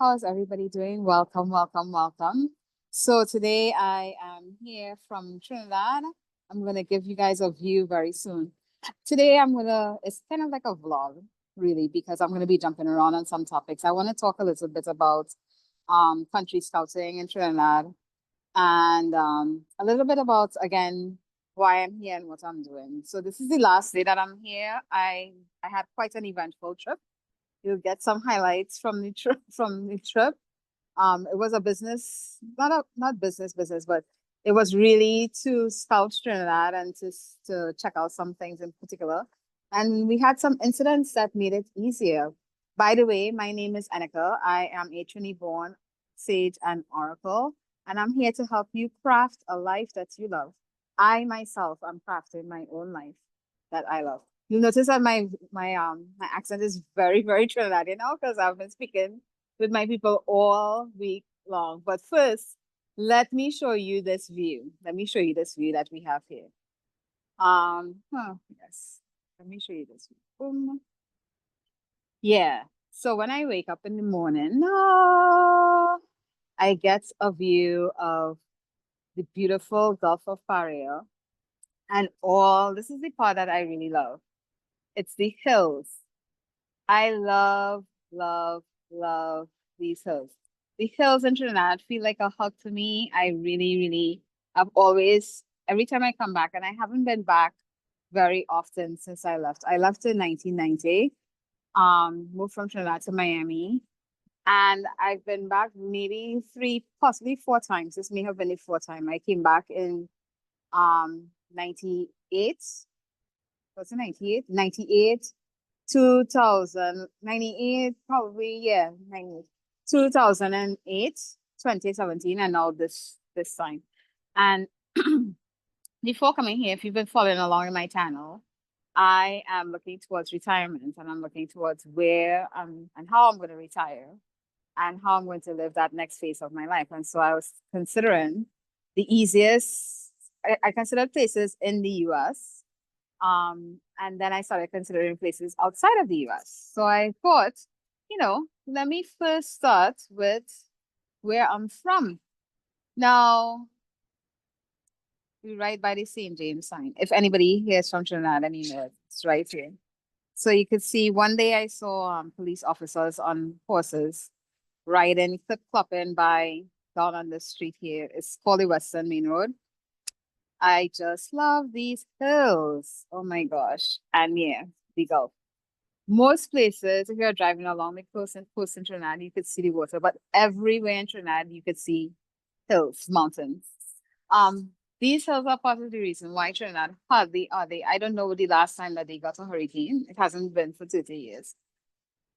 How's everybody doing? Welcome, welcome, welcome. So today I am here from Trinidad. I'm gonna give you guys a view very soon. Today it's kind of like a vlog, really, because I'm gonna be jumping around on some topics. I want to talk a little bit about country scouting in Trinidad and a little bit about again why I'm here and what I'm doing. So this is the last day that I'm here. I had quite an eventful trip. You'll get some highlights from the trip from the trip. It was a business, not business, but it was really to scout Trinidad and to check out some things in particular. And we had some incidents that made it easier. By the way, my name is Nneka. I am a Trini-born sage and oracle, and I'm here to help you craft a life that you love. I myself am crafting my own life that I love. You'll notice that my accent is very Trinidadian now because I've been speaking with my people all week long. But first, let me show you this view. Let me show you this view that we have here. Yes. Let me show you this view. Boom. Yeah. So when I wake up in the morning, I get a view of the beautiful Gulf of Paria. And this is the part that I really love. It's the hills. I love these hills. The hills in Trinidad feel like a hug to me. I really, I've always, every time I come back, and I haven't been back very often since I left. I left in 1990, moved from Trinidad to Miami. And I've been back maybe three, possibly four times. This may have been the fourth time. I came back in 98. Was it 98? 98, 2000, 98, probably, yeah, 98, 2008, 2017, and now this time. And before coming here, if you've been following along in my channel, I am looking towards retirement and I'm looking towards where and how I'm going to retire and how I'm going to live that next phase of my life. And so I was considering the easiest, I considered places in the US. And then I started considering places outside of the US. So I thought, let me first start with where I'm from. Now, we right by the St. James sign. If anybody here is from Trinidad, then you know it's right here. So you could see one day I saw police officers on horses riding, clip-clopping by down on the street here. It's called the Western Main Road. I just love these hills. Oh my gosh. And yeah, the Gulf. Most places, if you're driving along the coast in Trinidad, you could see the water, but everywhere in Trinidad, you could see hills, mountains. These hills are part of the reason why Trinidad hardly are they. I don't know the last time that they got a hurricane. It hasn't been for 30 years.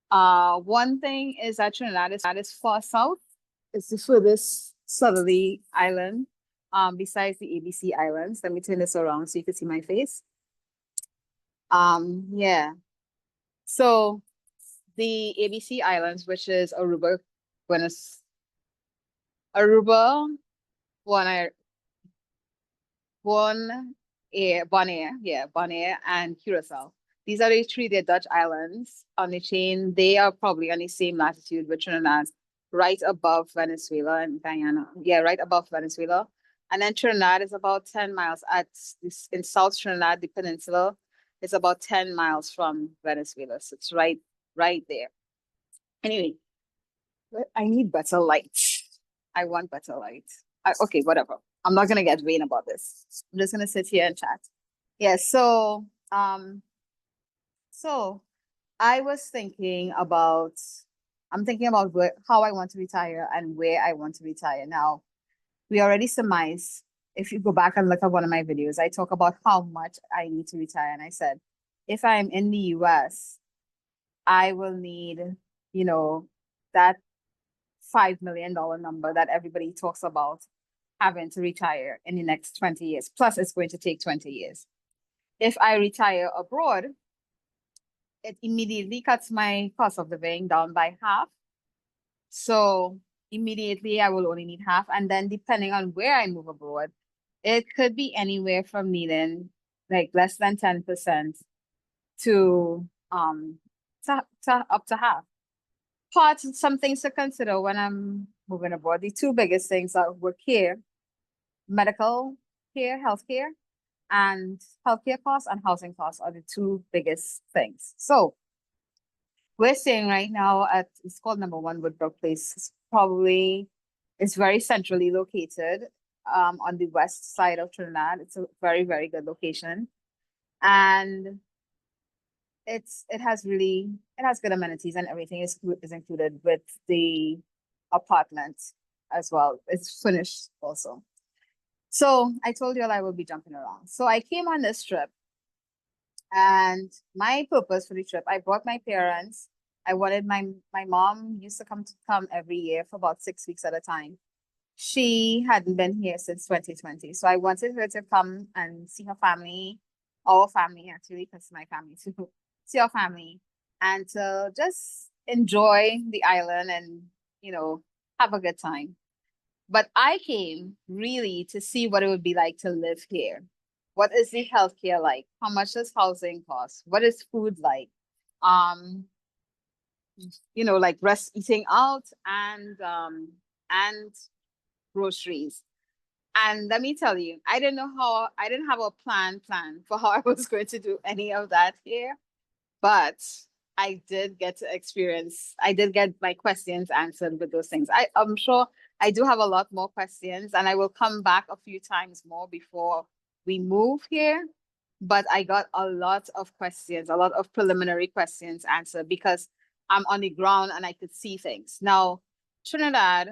One thing is that Trinidad is far south. It's the furthest southerly island, besides the ABC Islands. Let me turn this around so you can see my face. Yeah. So the ABC Islands, which is Aruba, Bonaire, and Curacao. These are the three, they're Dutch islands on the chain. They are probably on the same latitude with Trinidad, right above Venezuela and Guyana. Yeah, right above Venezuela. And then Trinidad is about 10 miles in South Trinidad, the peninsula is about 10 miles from Venezuela. So it's right there. Anyway, I need better light. I want better light. Okay, whatever. I'm not gonna get vain about this. I'm just gonna sit here and chat. Yeah, so I was thinking about I'm thinking about how I want to retire and where I want to retire. Now, we already surmised, if you go back and look at one of my videos, I talk about how much I need to retire. And I said, if I'm in the US, I will need, that $5 million number that everybody talks about having to retire in the next 20 years. Plus, it's going to take 20 years. If I retire abroad, it immediately cuts my cost of living down by half. So immediately I will only need half. And then depending on where I move abroad, it could be anywhere from needing like less than 10% to up to half. some things to consider when I'm moving abroad. The two biggest things are work care, medical care, healthcare, and healthcare costs and housing costs are the two biggest things. So we're staying right now at, it's called number one Woodbrook Place. It's very centrally located on the west side of Trinidad. It's a very, very good location. And it has good amenities and everything is included with the apartment as well. It's finished also. So I told you all I will be jumping around. So I came on this trip, and my purpose for the trip, I brought my parents. I wanted my mom used to come every year for about 6 weeks at a time. She hadn't been here since 2020. So I wanted her to come and see her family, our family actually, because my family too, see our family, and to just enjoy the island and, have a good time. But I came really to see what it would be like to live here. What is the healthcare like? How much does housing cost? What is food like? Um, like rest eating out and groceries. And let me tell you, I didn't have a plan for how I was going to do any of that here, but I did get my questions answered with those things. I'm sure I do have a lot more questions, and I will come back a few times more before we move here. But I got a lot of questions, a lot of preliminary questions answered because I'm on the ground and I could see things. Now, Trinidad,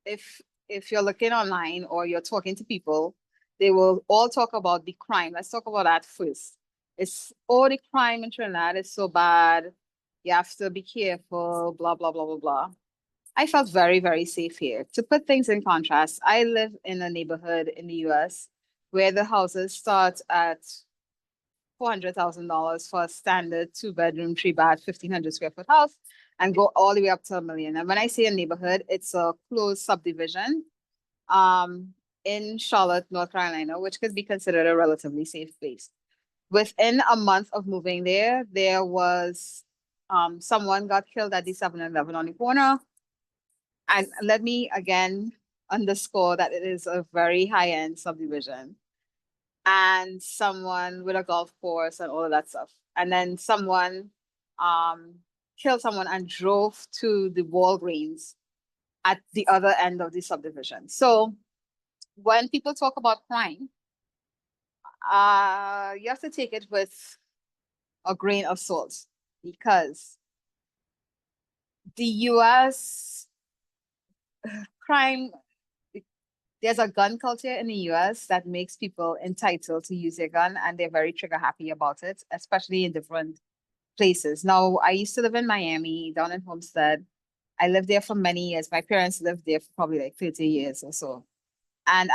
if if you're looking online or you're talking to people, they will all talk about the crime. Let's talk about that first. It's all the crime in Trinidad is so bad. You have to be careful, blah, blah, blah, blah, blah. I felt very, very safe here. To put things in contrast, I live in a neighborhood in the US where the houses start at $400,000 for a standard 2 bedroom, 3 bath, 1,500 square foot house and go all the way up to $1 million. And when I say a neighborhood, it's a closed subdivision in Charlotte, North Carolina, which could be considered a relatively safe place. Within a month of moving there was someone got killed at the 7-Eleven on the corner. And let me again underscore that it is a very high-end subdivision. And someone with a golf course and all of that stuff. And then someone killed someone and drove to the Walgreens at the other end of the subdivision. So when people talk about crime, you have to take it with a grain of salt because the US crime, there's a gun culture in the US that makes people entitled to use their gun and they're very trigger happy about it, especially in different places. Now, I used to live in Miami, down in Homestead. I lived there for many years. My parents lived there for probably like 30 years or so. And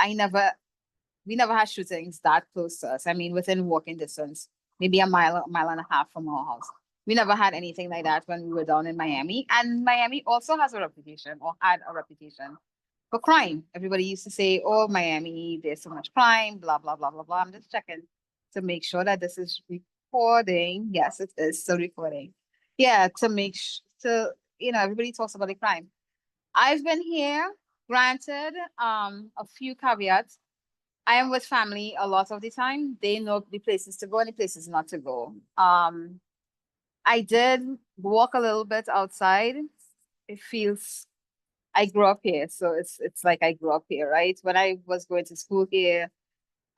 we never had shootings that close to us. I mean, within walking distance, maybe a mile and a half from our house. We never had anything like that when we were down in Miami. And Miami also has a reputation or had a reputation for crime. Everybody used to say, oh, Miami, there's so much crime, blah, blah, blah, blah, blah. I'm just checking to make sure that this is recording. Yes, it is still recording. Yeah, everybody talks about the crime. I've been here, granted, a few caveats. I am with family a lot of the time. They know the places to go and the places not to go. I did walk a little bit outside. It feels I grew up here, so it's like I grew up here, right? When I was going to school here,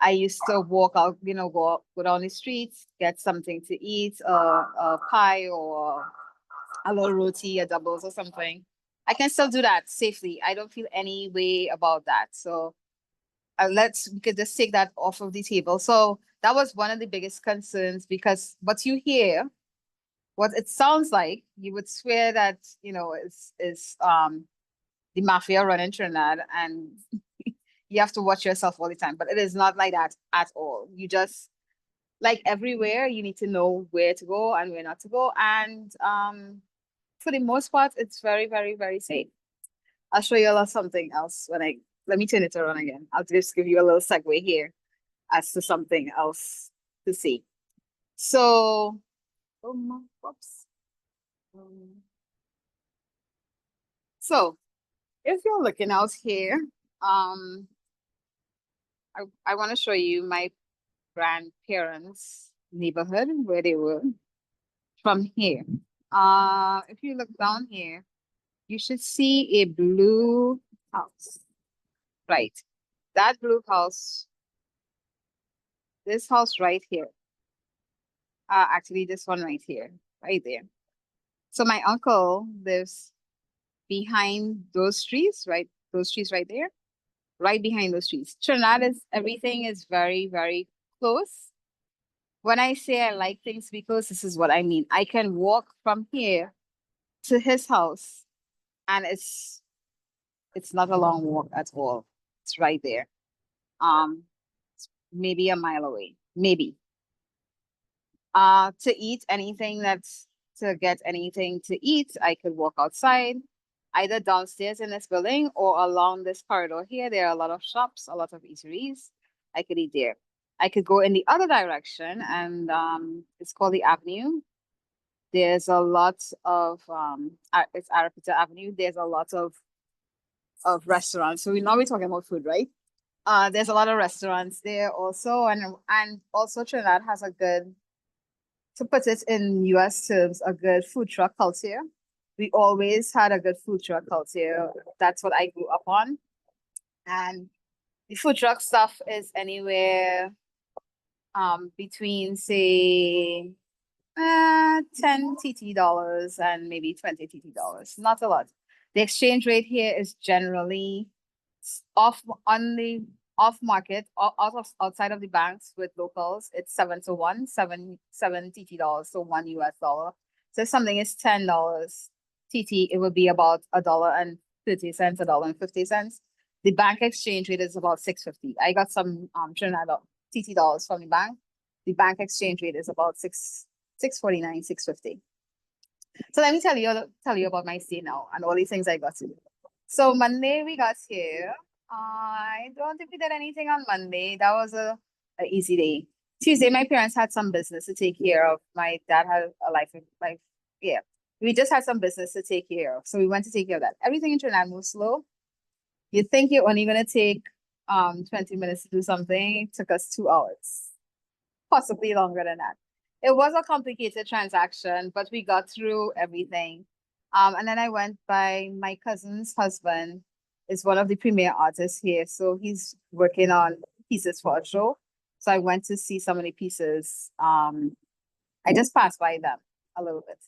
I used to walk out, go down the streets, get something to eat, a pie or a little roti, a doubles or something. I can still do that safely. I don't feel any way about that. So we could just take that off of the table. So that was one of the biggest concerns because what you hear, what it sounds like, you would swear that, is the mafia running Trinidad and you have to watch yourself all the time. But it is not like that at all. You just, like everywhere, you need to know where to go and where not to go. And for the most part, it's very, very, very safe. I'll show you a little something else let me turn it around again. I'll just give you a little segue here as to something else to see. So, oops. So if you're looking out here, I want to show you my grandparents' neighborhood where they were from here. If you look down here, you should see a blue house. Right. That blue house, this house right here. Actually, this one right here, right there. So my uncle lives behind those trees, right? Those trees right there, right behind those trees. Trinidad is everything is very, very close. When I say I like things to be close, this is what I mean. I can walk from here to his house, and it's not a long walk at all. It's right there. It's maybe a mile away, maybe. To eat anything that's to get anything to eat, I could walk outside, either downstairs in this building or along this corridor here. There are a lot of shops, a lot of eateries. I could eat there. I could go in the other direction, and it's called the Avenue. There's a lot of it's Arapita Avenue. There's a lot of restaurants. So we know we're talking about food, right? There's a lot of restaurants there also, and also Trinidad has a good, to put it in US terms, a good food truck culture. We always had a good food truck culture. That's what I grew up on. And the food truck stuff is anywhere between say 10 TT dollars and maybe 20 TT dollars. Not a lot. The exchange rate here is generally off on the off market, outside of the banks with locals. It's 7 to 1, seven TT dollars, so $1 US. So if something is $10 TT, it would be about $1.30, $1.50. The bank exchange rate is about 6.50. I got some Trinidad TT dollars from the bank. The bank exchange rate is about 6.49, 6.50. So let me tell you about my stay now and all these things I got to do. So Monday we got here. I don't think we did anything on Monday. That was a easy day. Tuesday, my parents had some business to take care of. My dad had a life, yeah. We just had some business to take care of. So we went to take care of that. Everything in Trinidad moves slow. You think you're only gonna take 20 minutes to do something. It took us 2 hours, possibly longer than that. It was a complicated transaction, but we got through everything. And then I went by my cousin's husband is one of the premier artists here. So he's working on pieces for a show. So I went to see some of the pieces. I just passed by them a little bit.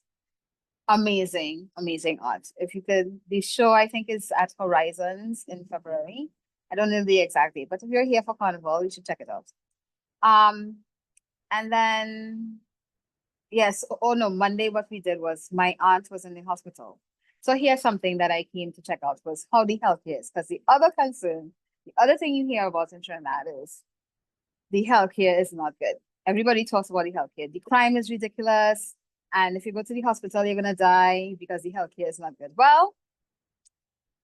Amazing, amazing art. If you could, the show I think is at Horizons in February. I don't know the exact date, but if you're here for Carnival, you should check it out. And then yes, oh no, Monday what we did was my aunt was in the hospital. So here's something that I came to check out was how the health is. Because the other concern, the other thing you hear about in Trinidad is the healthcare is not good. Everybody talks about the healthcare. The crime is ridiculous. And if you go to the hospital, you're gonna die because the healthcare is not good. Well,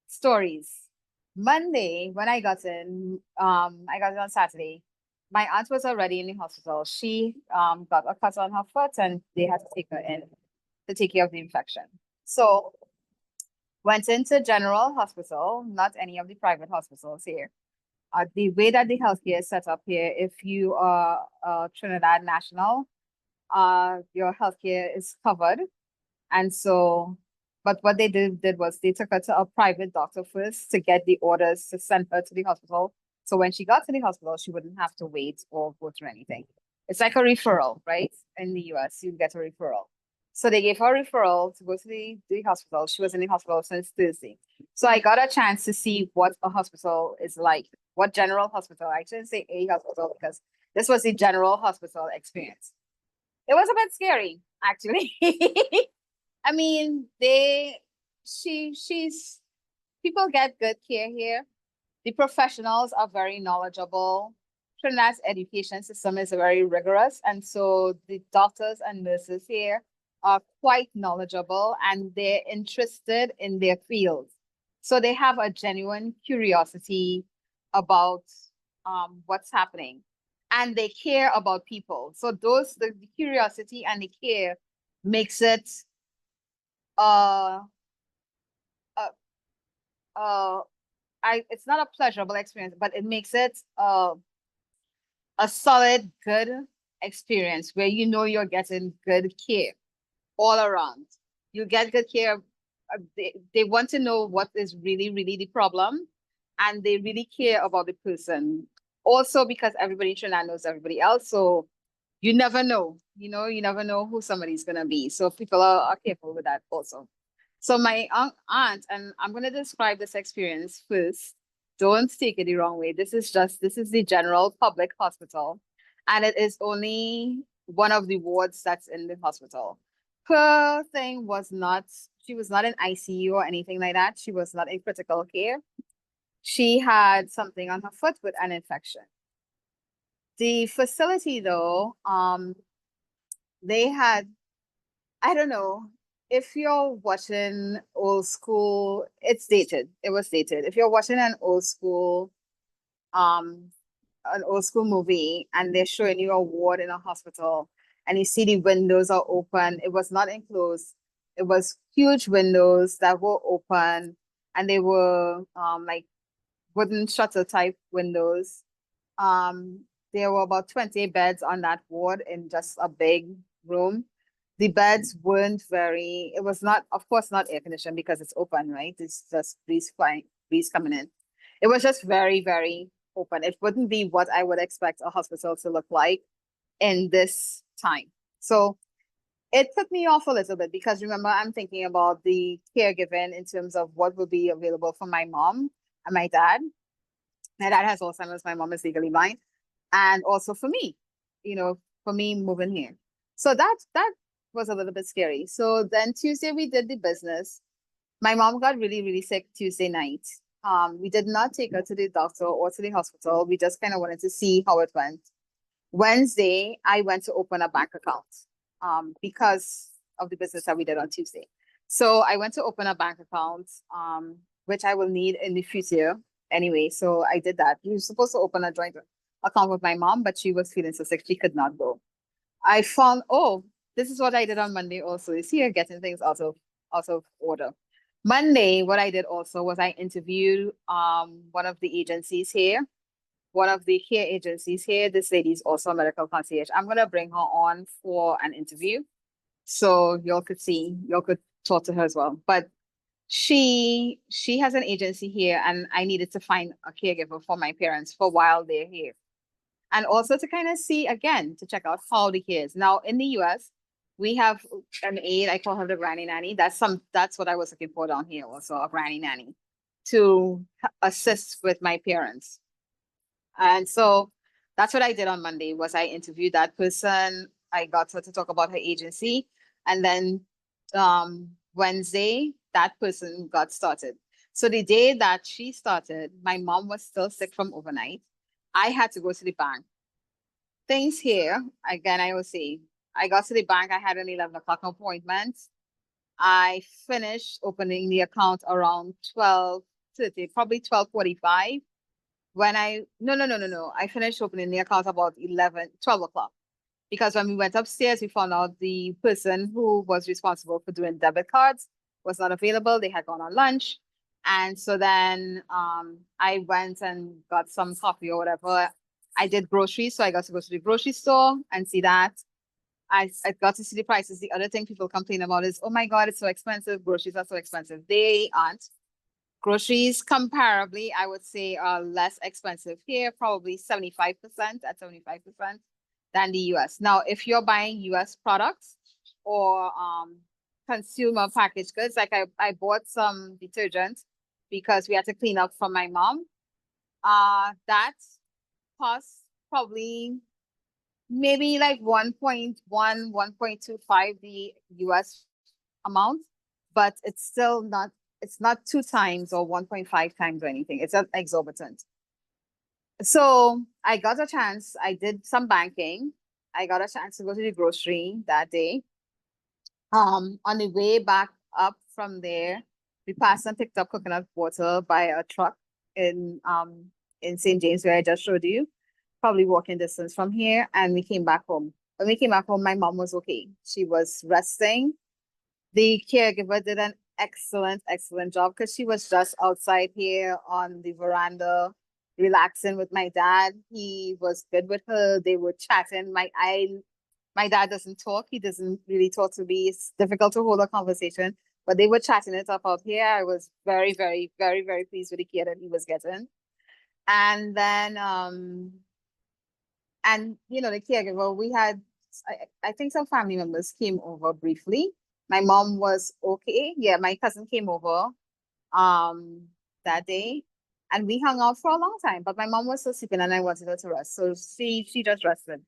stories. Monday, when I got in on Saturday. My aunt was already in the hospital. She got a cut on her foot and they had to take her in to take care of the infection. So went into general hospital, not any of the private hospitals here. The way that the healthcare is set up here, if you are a Trinidad national, your healthcare is covered. And so, but what they did was they took her to a private doctor first to get the orders to send her to the hospital. So when she got to the hospital, she wouldn't have to wait or go through anything. It's like a referral, right? In the US, you get a referral. So they gave her a referral to go to the hospital. She was in the hospital since Thursday. So I got a chance to see what a hospital is like, what general hospital. I shouldn't say a hospital because this was the general hospital experience. It was a bit scary, actually. I mean, she's people get good care here. The professionals are very knowledgeable. Trinidad's education system is very rigorous, and so the doctors and nurses here are quite knowledgeable and they're interested in their field. So they have a genuine curiosity about what's happening, and they care about people. So the curiosity and the care makes it uh it's not a pleasurable experience, but it makes it a solid, good experience where you know you're getting good care all around. You get good care. They want to know what is really, really the problem, and they really care about the person. Also, because everybody in Trinidad knows everybody else, so you never know. You never know who somebody's gonna be. So people are careful with that also. So my aunt, and I'm gonna describe this experience first. Don't take it the wrong way. This is the general public hospital, and it is only one of the wards that's in the hospital. Her thing was not, she was not in ICU or anything like that. She was not in critical care. She had something on her foot with an infection. The facility though, they had, I don't know, if you're watching old school, it's dated. It was dated. If you're watching um, an old school movie and they're showing you a ward in a hospital and you see the windows are open, it was not enclosed. It was huge windows that were open and they were like wooden shutter type windows. Um, there were about 20 beds on that ward in just a big room. The beds weren't very, it was not, of course, not air conditioned because it's open, right? It's just breeze flying, breeze coming in. It was just very, very open. It wouldn't be what I would expect a hospital to look like in this time. So it put me off a little bit because remember, I'm thinking about the caregiving in terms of what will be available for my mom and my dad. My dad has Alzheimer's, my mom is legally blind, and also for me, for me moving here. So that was a little bit scary. So then Tuesday we did the business. My mom got really, really sick Tuesday night. We did not take her to the doctor or to the hospital. We just kind of wanted to see how it went. Wednesday, I went to open a bank account because of the business that we did on Tuesday. So I went to open a bank account, which I will need in the future anyway. So I did that. We were supposed to open a joint account with my mom, but she was feeling so sick she could not go. I found, oh, this is what I did on Monday also. You see, you're getting things out of order. Monday, what I did also was I interviewed one of the agencies here, one of the care agencies here. This lady is also a medical concierge. I'm gonna bring her on for an interview. So y'all could talk to her as well. But she has an agency here and I needed to find a caregiver for my parents for while they're here. And also to kind of see again, to check out how the care is. Now in the US, we have an aide, I call her the granny nanny. That's what I was looking for down here also, a granny nanny to assist with my parents. And so that's what I did on Monday was I interviewed that person. I got her to talk about her agency. And then Wednesday, that person got started. So the day that she started, my mom was still sick from overnight. I had to go to the bank. Things here, again, I will say, I got to the bank, I had an 11 o'clock appointment. I finished opening the account around 12:30, probably 12:45. No. I finished opening the account about 12 o'clock. Because when we went upstairs, we found out the person who was responsible for doing debit cards was not available. They had gone on lunch. And so then I went and got some coffee or whatever. I did groceries, so I got to go to the grocery store and see that. I got to see the prices. The other thing people complain about is, oh my God, it's so expensive. Groceries are so expensive. They aren't. Groceries comparably, I would say are less expensive here, probably 75% at 75% than the US. Now, if you're buying US products or consumer packaged goods, like I bought some detergent because we had to clean up from my mom. That costs probably maybe like 1.1, 1.25 the US amount, but it's still not, it's not 2 times or 1.5 times or anything. It's exorbitant. So I got a chance. I did some banking. I got a chance to go to the grocery that day. On the way back up from there, we passed and picked up coconut water by a truck in St. James where I just showed you, probably walking distance from here, and we came back home. When we came back home, my mom was okay. She was resting. The caregiver did an excellent job because she was just outside here on the veranda, relaxing with my dad. He was good with her. They were chatting. My dad doesn't talk. He doesn't really talk to me. It's difficult to hold a conversation. But they were chatting it up out here. I was very pleased with the care that he was getting. And then and the caregiver, we had I think some family members came over briefly. My mom was okay. Yeah, my cousin came over um that day and we hung out for a long time. But my mom was still sleeping and I wanted her to rest. So she just rested.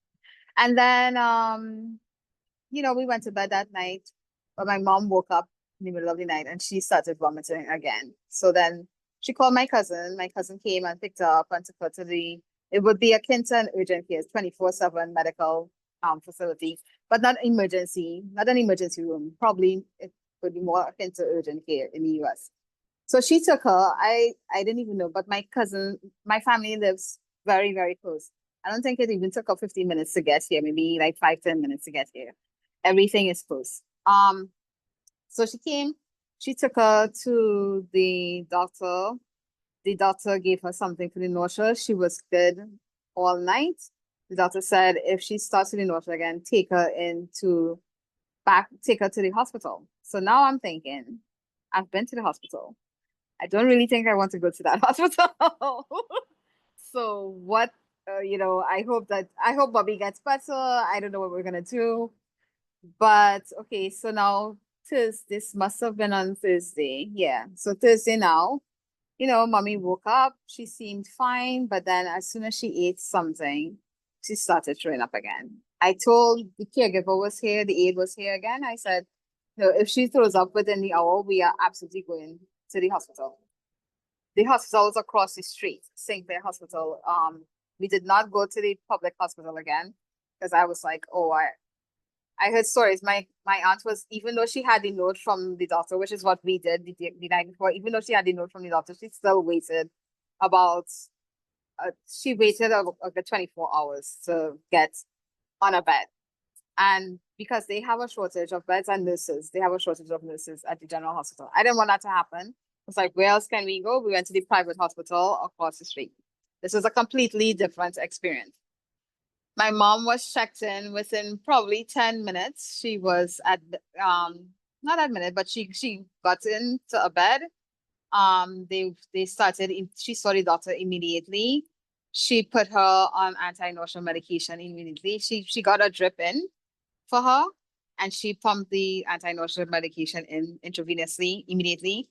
And then we went to bed that night, but my mom woke up in the middle of the night and she started vomiting again. So then she called my cousin. My cousin came and picked her up and took her to it would be akin to an urgent care, 24/7 medical facility, but not an emergency room. Probably it would be more akin to urgent care in the US. So she took her. I didn't even know, but my family lives very close. I don't think it even took her 15 minutes to get here, maybe like 5-10 minutes to get here. Everything is close. So she came, she took her to the doctor. The doctor gave her something for the nausea. She was good all night. The doctor said if she starts with the nausea again, take her to the hospital. So now I'm thinking, I've been to the hospital. I don't really think I want to go to that hospital. So what, I hope Bobby gets better. I don't know what we're gonna do. But okay, so now this must have been on Thursday. Yeah. So Thursday now, mommy woke up, she seemed fine, but then as soon as she ate something, she started throwing up again. I told the caregiver was here, the aide was here again. I said, if she throws up within the hour, we are absolutely going to the hospital. The hospital is across the street, St. Clair Hospital. We did not go to the public hospital again because I was like, oh, I heard stories. My aunt was, even though she had the note from the doctor, which is what we did the night before, even though she had the note from the doctor, she still waited about she waited over 24 hours to get on a bed. And because they have a shortage of beds and nurses, they have a shortage of nurses at the general hospital. I didn't want that to happen. It's like, where else can we go? We went to the private hospital across the street. This was a completely different experience. My mom was checked in within probably 10 minutes. She was not admitted, but she got into a bed. She saw the doctor immediately. She put her on anti-nausea medication immediately. She got a drip in for her and she pumped the anti-nausea medication in intravenously immediately.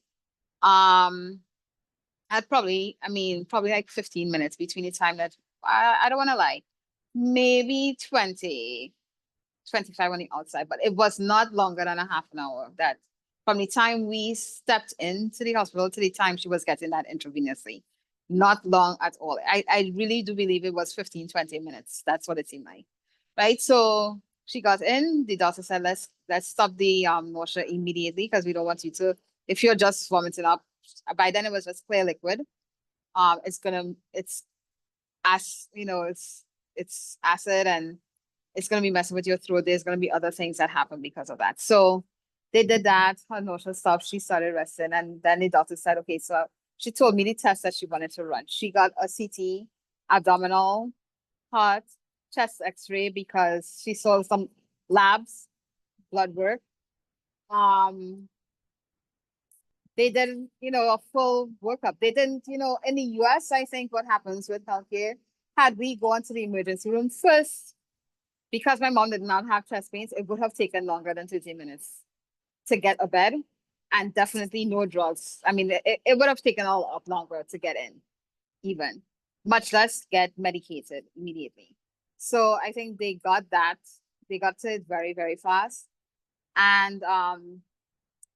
At probably like 15 minutes between the time that I don't want to lie, maybe 25 on the outside, but it was not longer than a half an hour that from the time we stepped into the hospital to the time she was getting that intravenously. Not long at all. I really do believe it was 15-20 minutes. That's what it seemed like. Right. So she got in, the doctor said, let's stop the nausea immediately because we don't want you to, if you're just vomiting up, by then it was just clear liquid. It's acid and it's gonna be messing with your throat. There's gonna be other things that happen because of that. So they did that, her nausea stopped, she started resting, and then the doctor said, okay, so she told me the test that she wanted to run. She got a CT, abdominal, heart, chest x-ray because she saw some labs, blood work. They did, a full workup. They didn't, in the US, I think what happens with healthcare, had we gone to the emergency room first, because my mom did not have chest pains, it would have taken longer than 30 minutes to get a bed and definitely no drugs. I mean, it would have taken a lot longer to get in, even, much less get medicated immediately. So I think they got to it very fast. And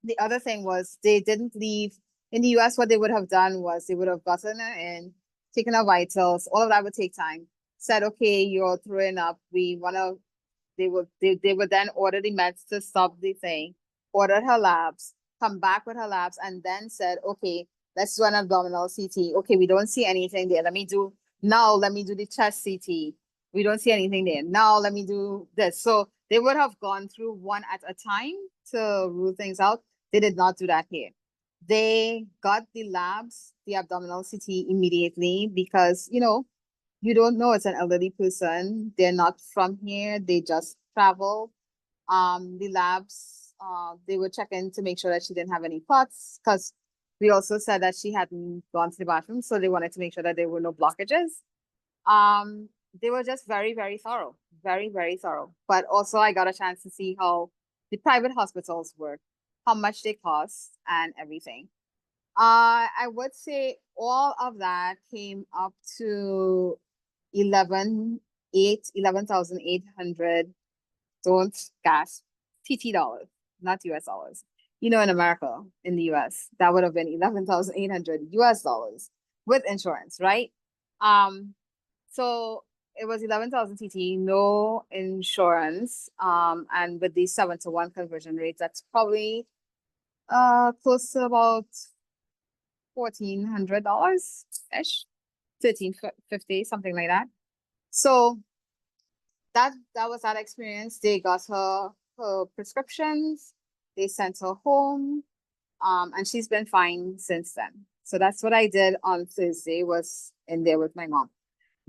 the other thing was they didn't leave in the US. What they would have done was they would have gotten her in, taken her vitals, all of that would take time. Said, okay, you're throwing up. They would then order the meds to stop the thing, ordered her labs, come back with her labs, and then said, okay, let's do an abdominal CT. Okay, we don't see anything there. Let me do the chest CT. We don't see anything there. Now let me do this. So they would have gone through one at a time to rule things out. They did not do that here. They got the labs, the abdominal CT immediately because, you don't know it's an elderly person. They're not from here. They just travel. The labs, they were checking to make sure that she didn't have any clots because we also said that she hadn't gone to the bathroom. So they wanted to make sure that there were no blockages. Um, they were just very, very thorough, very, very thorough. But also I got a chance to see how the private hospitals work, how much they cost and everything. I would say all of that came up to 11,800. Don't gasp. TT dollars, not US dollars. In America, in the US, that would have been 11,800 US dollars with insurance, right? Um, so it was 11,000 TT, no insurance. And with the 7-to-1 conversion rate, that's probably close to about $1,400 ish, 1350, something like that. So that was that experience. They got her prescriptions, they sent her home, and she's been fine since then. So that's what I did on Thursday, was in there with my mom.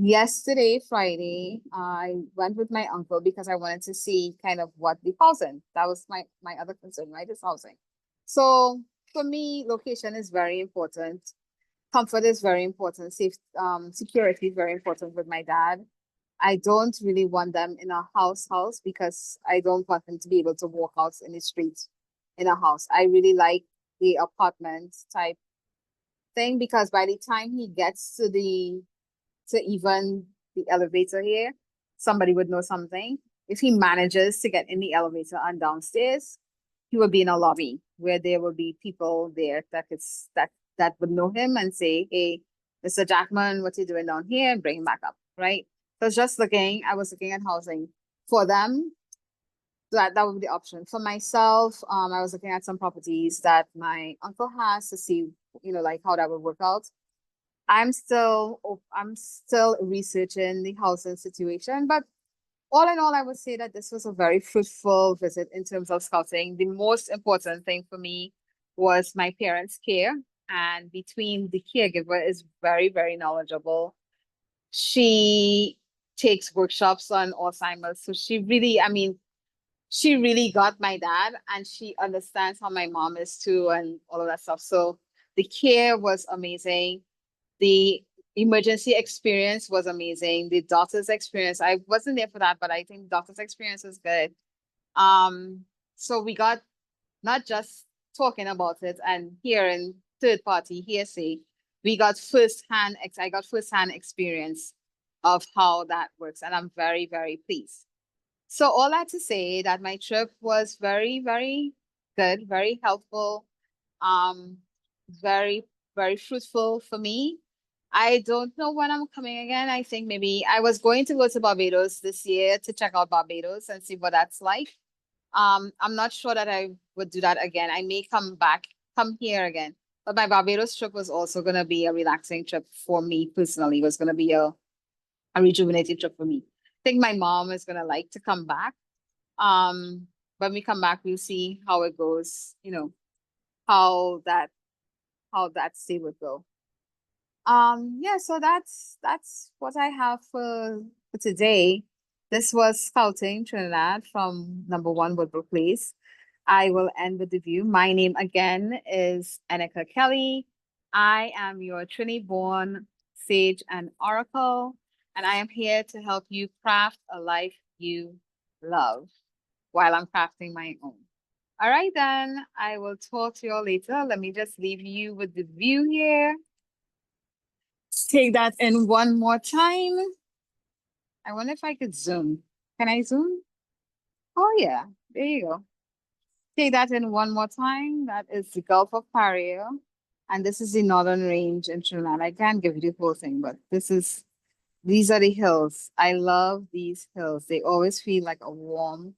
Yesterday, Friday, I went with my uncle because I wanted to see kind of what the housing. That was my other concern, right? Is housing. So for me, location is very important. Comfort is very important. Security is very important with my dad. I don't really want them in a house because I don't want them to be able to walk out in the streets in a house. I really like the apartment type thing because by the time he gets to even the elevator here, somebody would know something. If he manages to get in the elevator and downstairs, he will be in a lobby where there will be people there that would know him and say, "Hey, Mr. Jackman, what are you doing down here?" and bring him back up, right? So I was looking at housing for them. That would be the option. For myself, I was looking at some properties that my uncle has to see, like how that would work out. I'm still researching the housing situation, but all in all, I would say that this was a very fruitful visit in terms of scouting. The most important thing for me was my parents' care, and between the caregiver is very, very knowledgeable. She takes workshops on Alzheimer's, so she really got my dad, and she understands how my mom is too, and all of that stuff. So the care was amazing. The emergency experience was amazing. The doctor's experience, I wasn't there for that, but I think doctor's experience was good. So we got not just talking about it and hearing third party hearsay, I got first-hand experience of how that works, and I'm very, very pleased. So all that to say that my trip was very, very good, very helpful, um, very, very fruitful for me. I don't know when I'm coming again. I think maybe I was going to go to Barbados this year to check out Barbados and see what that's like. I'm not sure that I would do that again. I may come here again. But my Barbados trip was also going to be a relaxing trip for me personally. It was going to be a rejuvenating trip for me. I think my mom is going to like to come back. When we come back, we'll see how it goes, how that stay would go. Yeah, so that's what I have for today. This was Scouting Trinidad from #1 Woodbrook Place. I will end with the view. My name again is Nneka Kelly. I am your Trini-born sage and oracle, and I am here to help you craft a life you love while I'm crafting my own. All right, then I will talk to you all later. Let me just leave you with the view here. Take that in one more time. I wonder if I could zoom. Can I zoom? Oh yeah, there you go. Take that in one more time. That is the Gulf of Paria. And this is the Northern Range in Trinidad. I can't give you the whole thing, but these are the hills. I love these hills. They always feel like a warm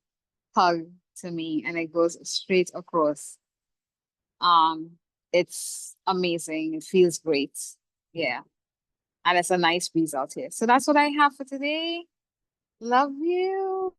hug to me, and it goes straight across. It's amazing. It feels great. Yeah. And it's a nice breeze out here. So that's what I have for today. Love you.